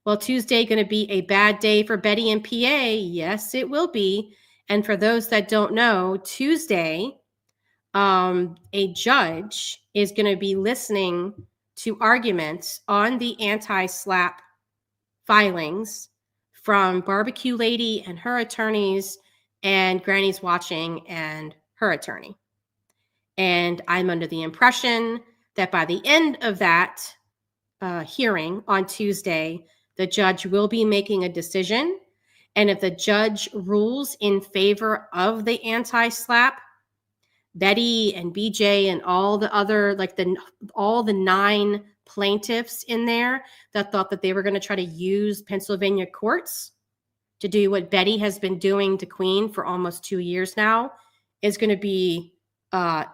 Well, Tuesday going to be a bad day for Betty and PA. Yes, it will be. And for those that don't know, Tuesday, a judge is going to be listening to arguments on the anti-SLAPP filings from Barbecue Lady and her attorneys and Granny's Watching and her attorney. And I'm under the impression that by the end of that hearing on Tuesday, the judge will be making a decision. And if the judge rules in favor of the anti-SLAPP, Betty and BJ and all the other, all the 9 plaintiffs in there that thought that they were going to try to use Pennsylvania courts to do what Betty has been doing to Queen for almost 2 years now, is going to be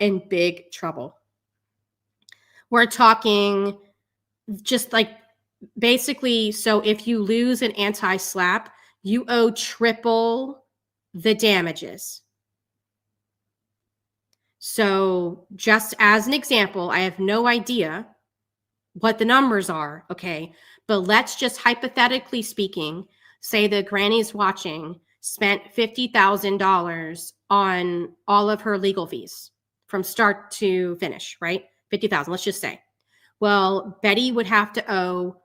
in big trouble. We're talking just like basically, so if you lose an anti-SLAPP, you owe triple the damages. So just as an example, I have no idea what the numbers are, okay? But let's just hypothetically speaking, say that Granny's Watching spent $50,000 on all of her legal fees from start to finish, right? 50,000, let's just say. Well, Betty would have to owe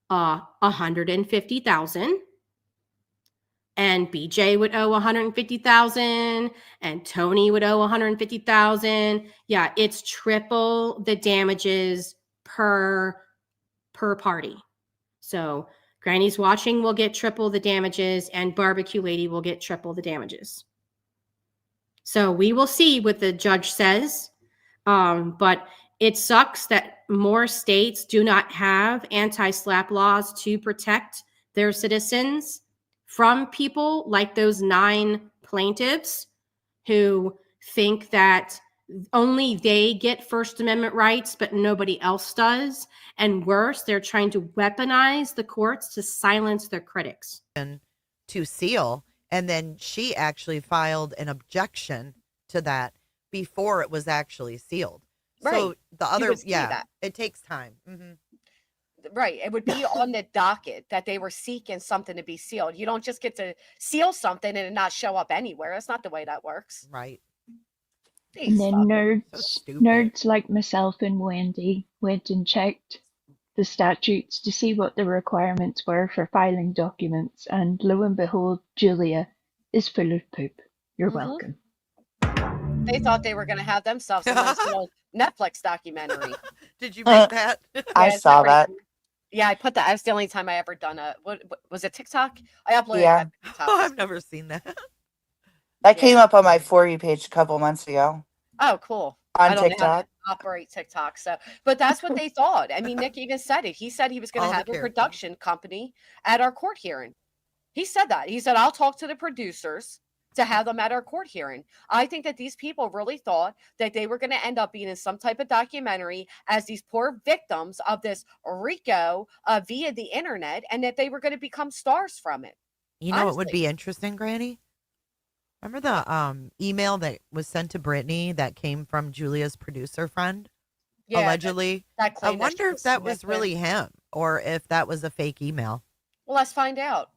150,000. And BJ would owe 150,000 and Tony would owe 150,000. Yeah, it's triple the damages per party. So Granny's Watching will get triple the damages and Barbecue Lady will get triple the damages. So we will see what the judge says. But it sucks that more states do not have anti-SLAPP laws to protect their citizens from people like those 9 plaintiffs who think that only they get First Amendment rights, but nobody else does. And worse, they're trying to weaponize the courts to silence their critics. And to seal. And then she actually filed an objection to that before it was actually sealed. Right. So the other, that. It takes time. Mm-hmm. Right. It would be on the docket that they were seeking something to be sealed. You don't just get to seal something and it not show up anywhere. That's not the way that works. Right. And then nerds like myself and Wendy went and checked the statutes to see what the requirements were for filing documents. And lo and behold, Julia is full of poop. You're welcome. They thought they were going to have themselves a nice little Netflix documentary. Did you make that? I saw that. Yeah, I put that. That's the only time I ever done what was it, TikTok? I uploaded that to TikTok. Oh, I've never seen that. That came up on my For You page a couple months ago. Oh, cool. On I don't TikTok. know how to operate TikTok. So, but that's what they thought. I mean, Nick even said it. He said he was going to have a production company at our court hearing. He said that. He said, I'll talk to the producers to have them at our court hearing. I think that these people really thought that they were going to end up being in some type of documentary as these poor victims of this RICO via the internet, and that they were going to become stars from it. You know, it would be interesting, Granny. Remember the email that was sent to Brittany that came from Julia's producer friend? Yeah, allegedly. I wonder if that was really him or if that was a fake email. Well, let's find out.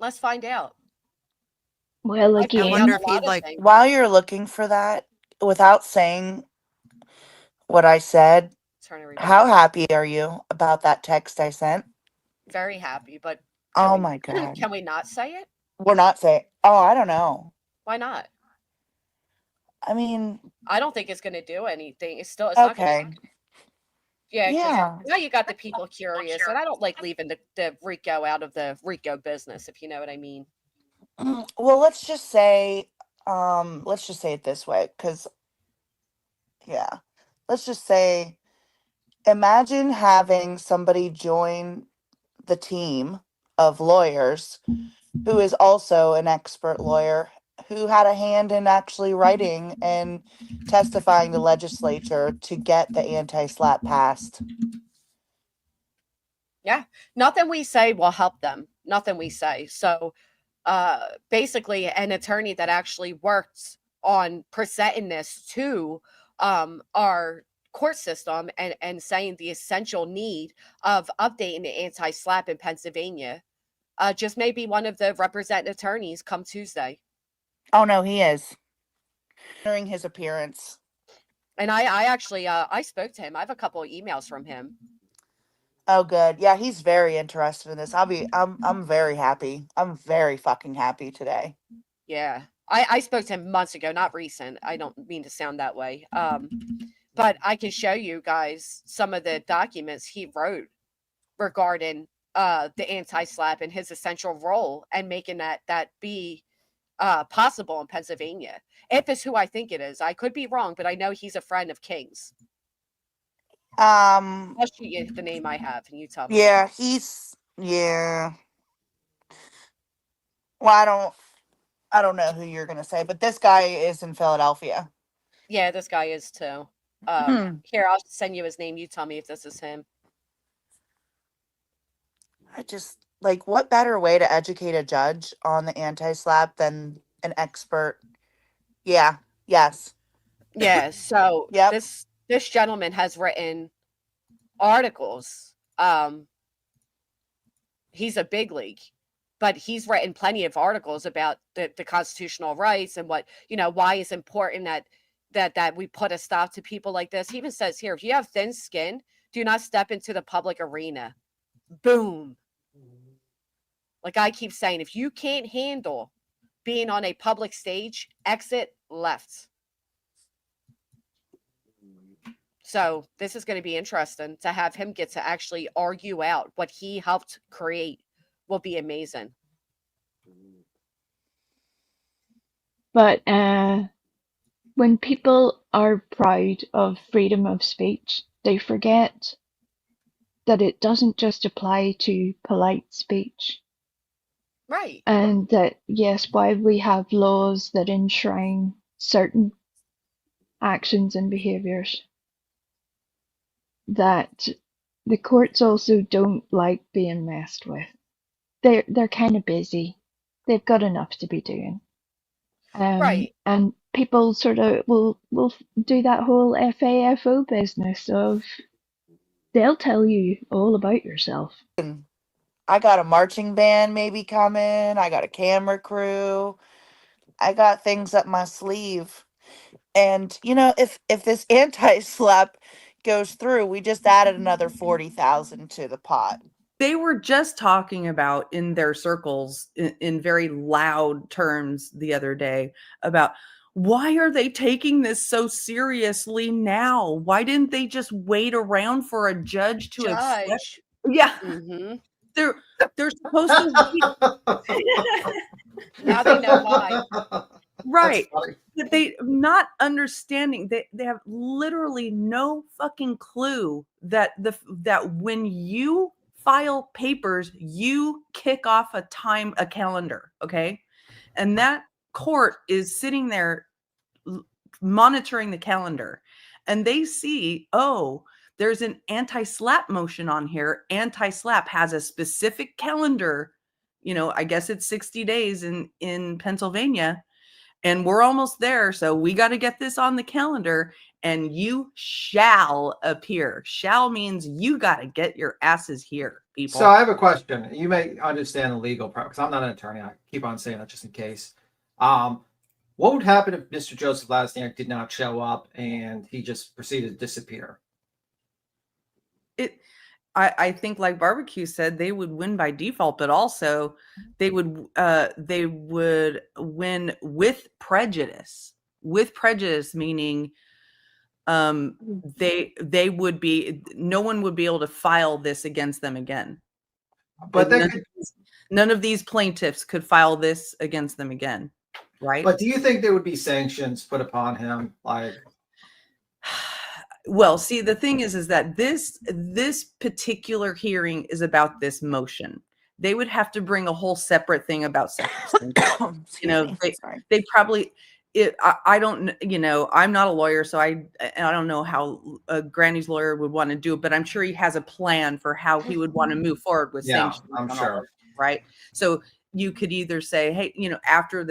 Let's find out. Well, again, I wonder if he'd like. While you're looking for that, without saying what I said, how happy are you about that text I sent? Very happy, but oh my God. Can we not say it? We're not saying. Oh, I don't know. Why not? I mean, I don't think it's going to do anything. It's okay. Not gonna, yeah. Now you got the people curious, and I don't like leaving the RICO out of the RICO business, if you know what I mean. Well, let's just say it this way, because, let's just say, imagine having somebody join the team of lawyers who is also an expert lawyer who had a hand in actually writing and testifying to legislature to get the anti-SLAPP passed. Yeah, nothing we say will help them. Nothing we say. So, basically an attorney that actually works on presenting this to our court system and saying the essential need of updating the anti-SLAPP in Pennsylvania. Just maybe one of the representative attorneys come Tuesday. Oh no, he is. During his appearance. And I actually I spoke to him. I have a couple of emails from him. Oh good. Yeah, he's very interested in this. I'm very happy. I'm very fucking happy today. Yeah. I spoke to him months ago, not recent. I don't mean to sound that way. But I can show you guys some of the documents he wrote regarding the anti-SLAPP and his essential role and making that be possible in Pennsylvania. If it's who I think it is. I could be wrong, but I know he's a friend of King's. I'll shoot you the name I have and you tell me. Yeah, well, I don't know who you're gonna say, but this guy is in Philadelphia. Yeah, this guy is too. Here, I'll send you his name. You tell me if this is him. I just like, what better way to educate a judge on the anti-SLAPP than an expert? Yeah. Yes. Yeah. So Yep. this gentleman has written articles. He's a big league, but he's written plenty of articles about the constitutional rights and what, why it's important that we put a stop to people like this. He even says here, if you have thin skin, do not step into the public arena. Boom. Like I keep saying, if you can't handle being on a public stage, exit left. So this is going to be interesting to have him get to actually argue out what he helped create. Will be amazing. But when people are proud of freedom of speech, they forget that it doesn't just apply to polite speech. Right. And that, yes, while we have laws that enshrine certain actions and behaviors, that the courts also don't like being messed with. They're kind of busy. They've got enough to be doing. Right. And people sort of will do that whole FAFO business of they'll tell you all about yourself. I got a marching band maybe coming. I got a camera crew. I got things up my sleeve. And if this anti-SLAPP goes through, we just added another 40,000 to the pot. They were just talking about in their circles in very loud terms the other day about why are they taking this so seriously now? Why didn't they just wait around for a judge to accept? Yeah. Mm-hmm. They're supposed to wait. Now they know why. Right. But they not understanding they have literally no fucking clue that that when you file papers, you kick off a calendar, okay? And that court is sitting there monitoring the calendar, and they see, oh, there's an anti-SLAPP motion on here. Anti-SLAPP has a specific calendar. I guess it's 60 days in Pennsylvania, and we're almost there. So we got to get this on the calendar, and you shall appear. Shall means you got to get your asses here, people. So I have a question. You may understand the legal part because I'm not an attorney. I keep on saying that just in case. What would happen if Mr. Joseph Lasniak did not show up and he just proceeded to disappear? I think, like Barbecue said, they would win by default, but also they would win with prejudice. With prejudice, meaning they would be, no one would be able to file this against them again. But none of these plaintiffs could file this against them again, right? But do you think there would be sanctions put upon him, like? Well, see, the thing is that this particular hearing is about this motion. They would have to bring a whole separate thing about sanctions. They probably. I don't. I'm not a lawyer, so I don't know how Granny's lawyer would want to do it. But I'm sure he has a plan for how he would want to move forward with sanctions. I'm sure. Right. So you could either say, hey, after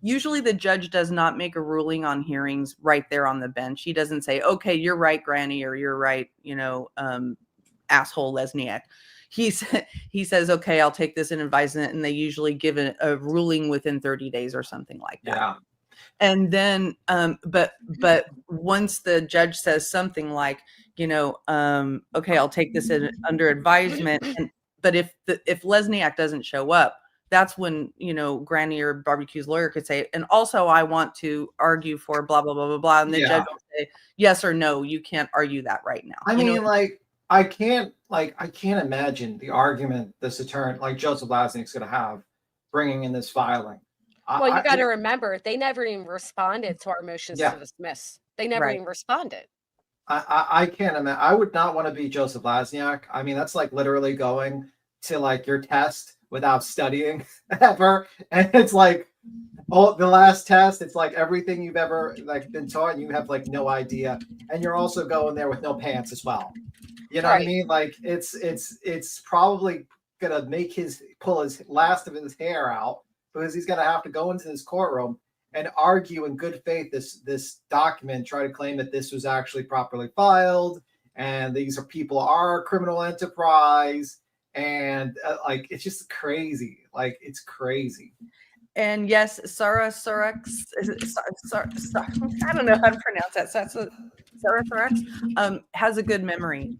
usually the judge does not make a ruling on hearings right there on the bench. He doesn't say, okay, you're right, Granny, or you're right, asshole Lesniak. He says, okay, I'll take this in advisement, and they usually give a ruling within 30 days or something like that. Yeah. And then, but once the judge says something like, okay, I'll take this under advisement. But if Lesniak doesn't show up, that's when, Granny or Barbecue's lawyer could say, and also I want to argue for blah, blah, blah, blah, blah. And the judge will say, yes or no, you can't argue that right now. I mean, I can't imagine the argument this attorney, like Joseph Lasnik's going to have bringing in this filing. Well, you got to remember, they never even responded to our motions to dismiss. They never even responded. I can't imagine. I would not want to be Joseph Lasniak. I mean, that's like literally going to like your test without studying ever. And it's like, the last test, it's like everything you've ever like been taught, and you have like no idea. And you're also going there with no pants as well. You know what I mean? Like it's probably gonna make pull his last of his hair out, because he's gonna have to go into this courtroom and argue in good faith this document, try to claim that this was actually properly filed, and these people are a criminal enterprise, and like it's just crazy. Like it's crazy. And yes, Sarah Sorex, I don't know how to pronounce that. Sarah Sorex has a good memory.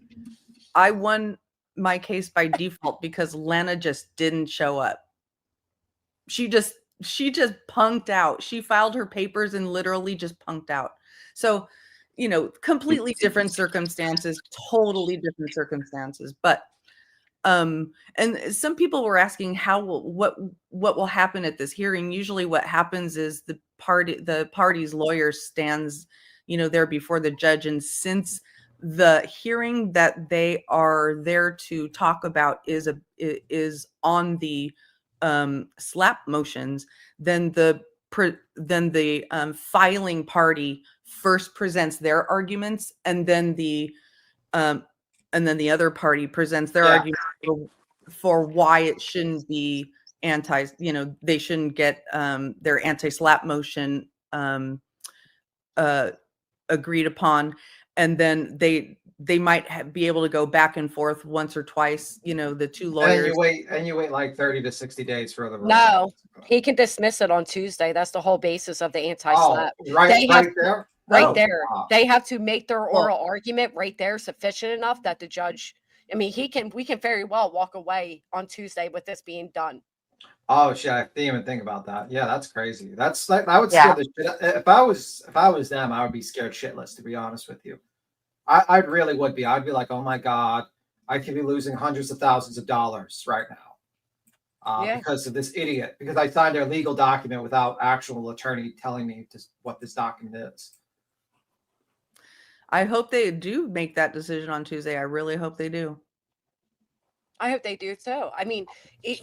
I won my case by default because Lana just didn't show up. She just punked out. She filed her papers and literally just punked out. So, completely different circumstances, totally different circumstances. But and some people were asking what will happen at this hearing. Usually what happens is the party's lawyer stands, there before the judge. And since the hearing that they are there to talk about is on the SLAPP motions, then the filing party first presents their arguments, and then the other party presents their argument for why it shouldn't be they shouldn't get their anti-SLAPP motion agreed upon. And then they might be able to go back and forth once or twice, the two lawyers. And you wait like 30 to 60 days for the No, he can dismiss it on Tuesday. That's the whole basis of the anti-SLAPP. Right there. Right there. Wow. They have to make their oral argument right there sufficient enough that the judge, we can very well walk away on Tuesday with this being done. Oh shit, I didn't even think about that. Yeah, that's crazy. That's like, I would scare the shit. If I was them, I would be scared shitless, to be honest with you. I really would be. I'd be like, oh my God, I could be losing hundreds of thousands of dollars right now. Because of this idiot, because I signed their legal document without actual attorney telling me what this document is. I hope they do make that decision on Tuesday. I really hope they do. I hope they do too.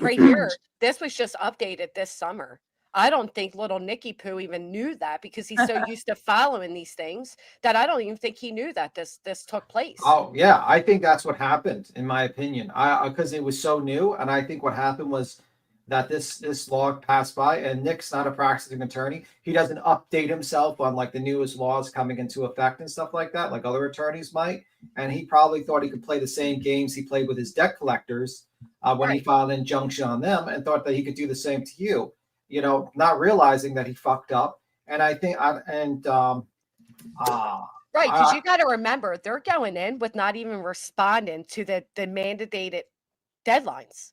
Right here, this was just updated this summer. I don't think little Nicky Poo even knew that, because he's so used to following these things that I don't even think he knew that this took place. Oh yeah, I think that's what happened, in my opinion. Because it was so new, and I think what happened was that this law passed by, and Nick's not a practicing attorney. He doesn't update himself on like the newest laws coming into effect and stuff like that, like other attorneys might. And he probably thought he could play the same games he played with his debt collectors when he filed an injunction on them, and thought that he could do the same to you. Not realizing that he fucked up. And I think, because you got to remember, they're going in with not even responding to the mandated deadlines.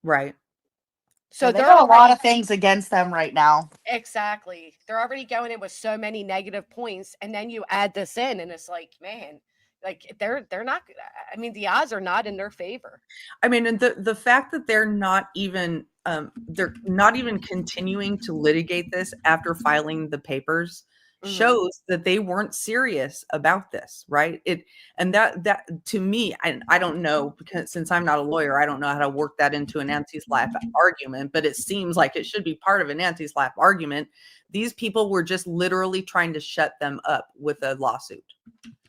Right. So there are a lot of things against them right now. Exactly. They're already going in with so many negative points, and then you add this in, and it's like, man, like they're not. The odds are not in their favor. And the fact that they're not even continuing to litigate this after filing the papers shows that they weren't serious about this, right? That to me, I don't know, because since I'm not a lawyer, I don't know how to work that into an anti-SLAPP argument, but it seems like it should be part of an anti-SLAPP argument. These people were just literally trying to shut them up with a lawsuit.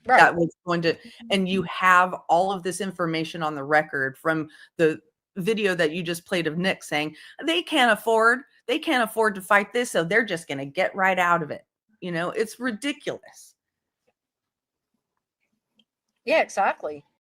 Right. That was going to, and you have all of this information on the record from the video that you just played of Nick saying they can't afford they can't afford to fight this, so they're just going to get right out of it. You know, it's ridiculous. Yeah, exactly.